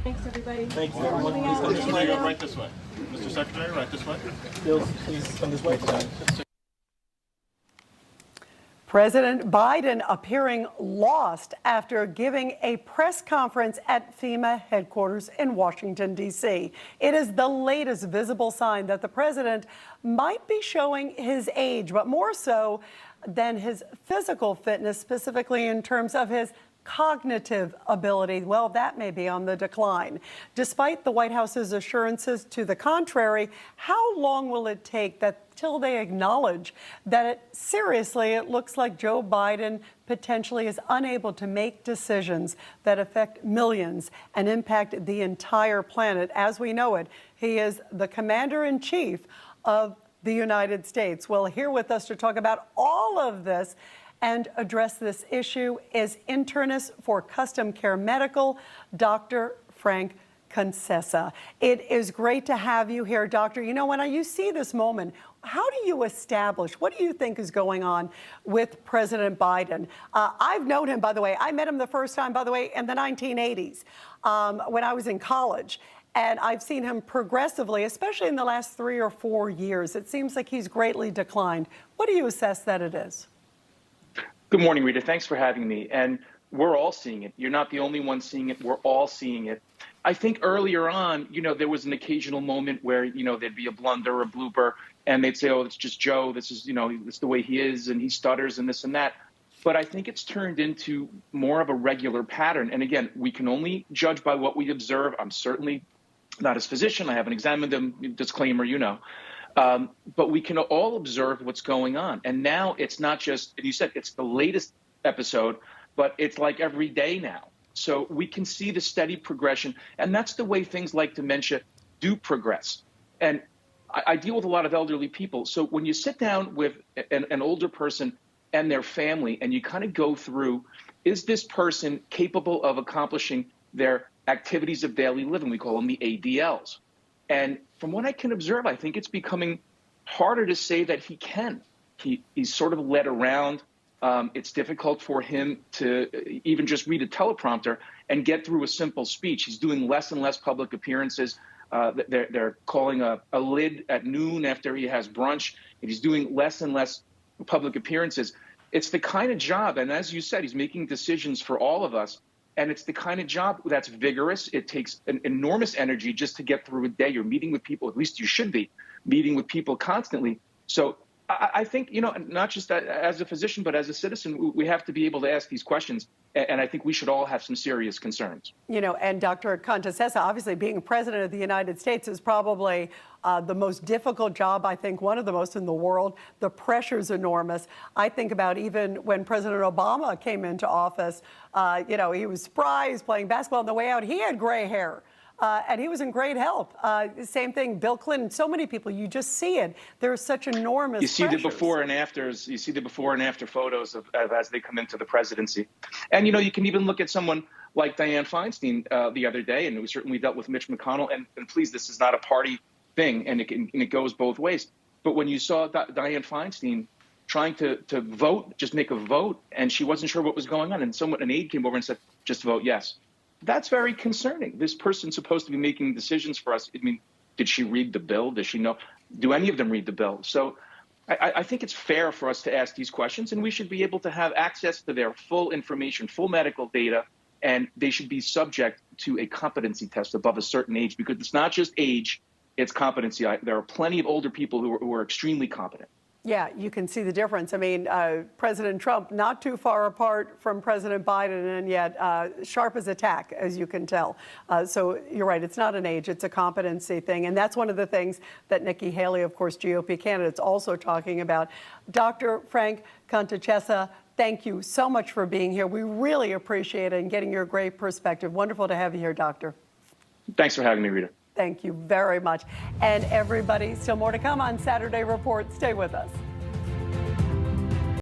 Thanks, everybody. Thank you, everyone. Please come this way. Right this way. Mr. Secretary, right this way. Bill, please come this way. President Biden appearing lost after giving a press conference at FEMA headquarters in Washington, D.C. It is the latest visible sign that the president might be showing his age, but more so than his physical fitness, specifically in terms of his cognitive ability. Well, that may be on the decline. Despite the White House's assurances to the contrary, how long will it take till they acknowledge that it looks like Joe Biden potentially is unable to make decisions that affect millions and impact the entire planet as we know it? He is the commander-in-chief of the United States. Well, here with us to talk about all of this and address this issue is internist for Custom Care Medical, Dr. Frank Concessa. It is great to have you here, Doctor. You know, when you see this moment, how do you establish, what do you think is going on with President Biden? I've known him, by the way. I met him the first time, by the way, in the 1980s when I was in college. And I've seen him progressively, especially in the last 3 or 4 years. It seems like he's greatly declined. What do you assess that it is? Good morning, Rita. Thanks for having me. And we're all seeing it. You're not the only one seeing it. We're all seeing it. I think earlier on, there was an occasional moment where, there'd be a blunder or a blooper and they'd say, oh, it's just Joe. This is, it's the way he is and he stutters and this and that. But I think it's turned into more of a regular pattern. And again, we can only judge by what we observe. I'm certainly not his physician. I haven't examined him. Disclaimer, but we can all observe what's going on. And now it's not just, you said it's the latest episode, but it's like every day now. So we can see the steady progression. And that's the way things like dementia do progress. And I deal with a lot of elderly people. So when you sit down with an older person and their family and you kind of go through, is this person capable of accomplishing their activities of daily living? We call them the ADLs. And from what I can observe, I think it's becoming harder to say that he can. He's sort of led around. It's difficult for him to even just read a teleprompter and get through a simple speech. He's doing less and less public appearances. They're calling a lid at noon after he has brunch. And he's doing less and less public appearances. It's the kind of job, and as you said, he's making decisions for all of us. And it's the kind of job that's vigorous. It takes an enormous energy just to get through a day. You're meeting with people, at least you should be, meeting with people constantly. So I think, not just as a physician, but as a citizen, we have to be able to ask these questions. And I think we should all have some serious concerns. And Dr. Concessa, obviously being president of the United States is probably the most difficult job, I think, one of the most in the world. The pressure's enormous. I think about even when President Obama came into office, he was spry, he was playing basketball on the way out. He had gray hair. And he was in great health. Same thing, Bill Clinton, so many people, you just see it. There's such enormous You see pressures. the before and afters. You see the before and after photos of as they come into the presidency. And, you can even look at someone like Dianne Feinstein the other day, and we certainly dealt with Mitch McConnell. And please, this is not a party thing, and it goes both ways. But when you saw Dianne Feinstein trying to vote, just make a vote, and she wasn't sure what was going on, and an aide came over and said, just vote yes. That's very concerning. This person's supposed to be making decisions for us. I mean, did she read the bill? Does she know? Do any of them read the bill? So I think it's fair for us to ask these questions, and we should be able to have access to their full information, full medical data, and they should be subject to a competency test above a certain age, because it's not just age, it's competency. There are plenty of older people who are extremely competent. Yeah, you can see the difference. I mean, President Trump not too far apart from President Biden, and yet sharp as a tack, as you can tell. So you're right, it's not an age, it's a competency thing. And that's one of the things that Nikki Haley, of course, GOP candidate's also talking about. Dr. Frank Concessa, thank you so much for being here. We really appreciate it and getting your great perspective. Wonderful to have you here, Doctor. Thanks for having me, Rita. Thank you very much. And everybody, still more to come on Saturday Report. Stay with us.